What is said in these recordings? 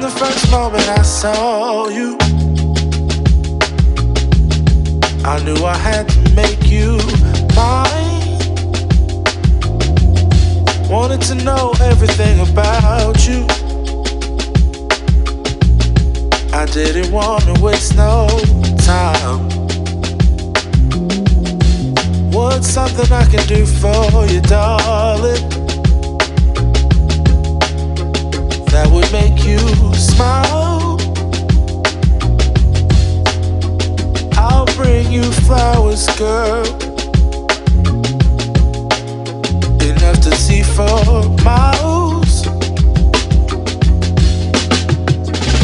the first moment I saw you, I knew I had to make you mine. Wanted to know everything about you. I didn't want to waste no time. What's something I can do for you, darling, that would make you smile? I'll bring you flowers, girl, enough to see for miles.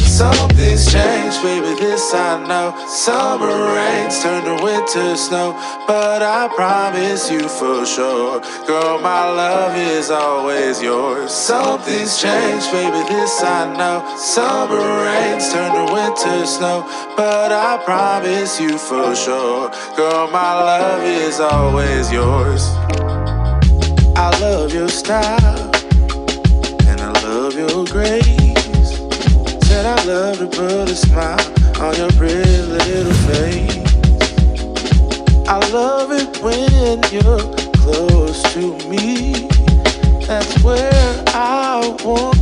Something's changed, baby, this I know. Summer rains turn to winter snow, but I promise you for sure, girl, my love is always yours. Something's changed, baby, this I know. Summer rains turn to winter snow, but I promise you for sure, girl, my love is always yours. I love your style, and I love your grace. Said I love to put a smile on your pretty little face. I love it when you're close to me. That's where I want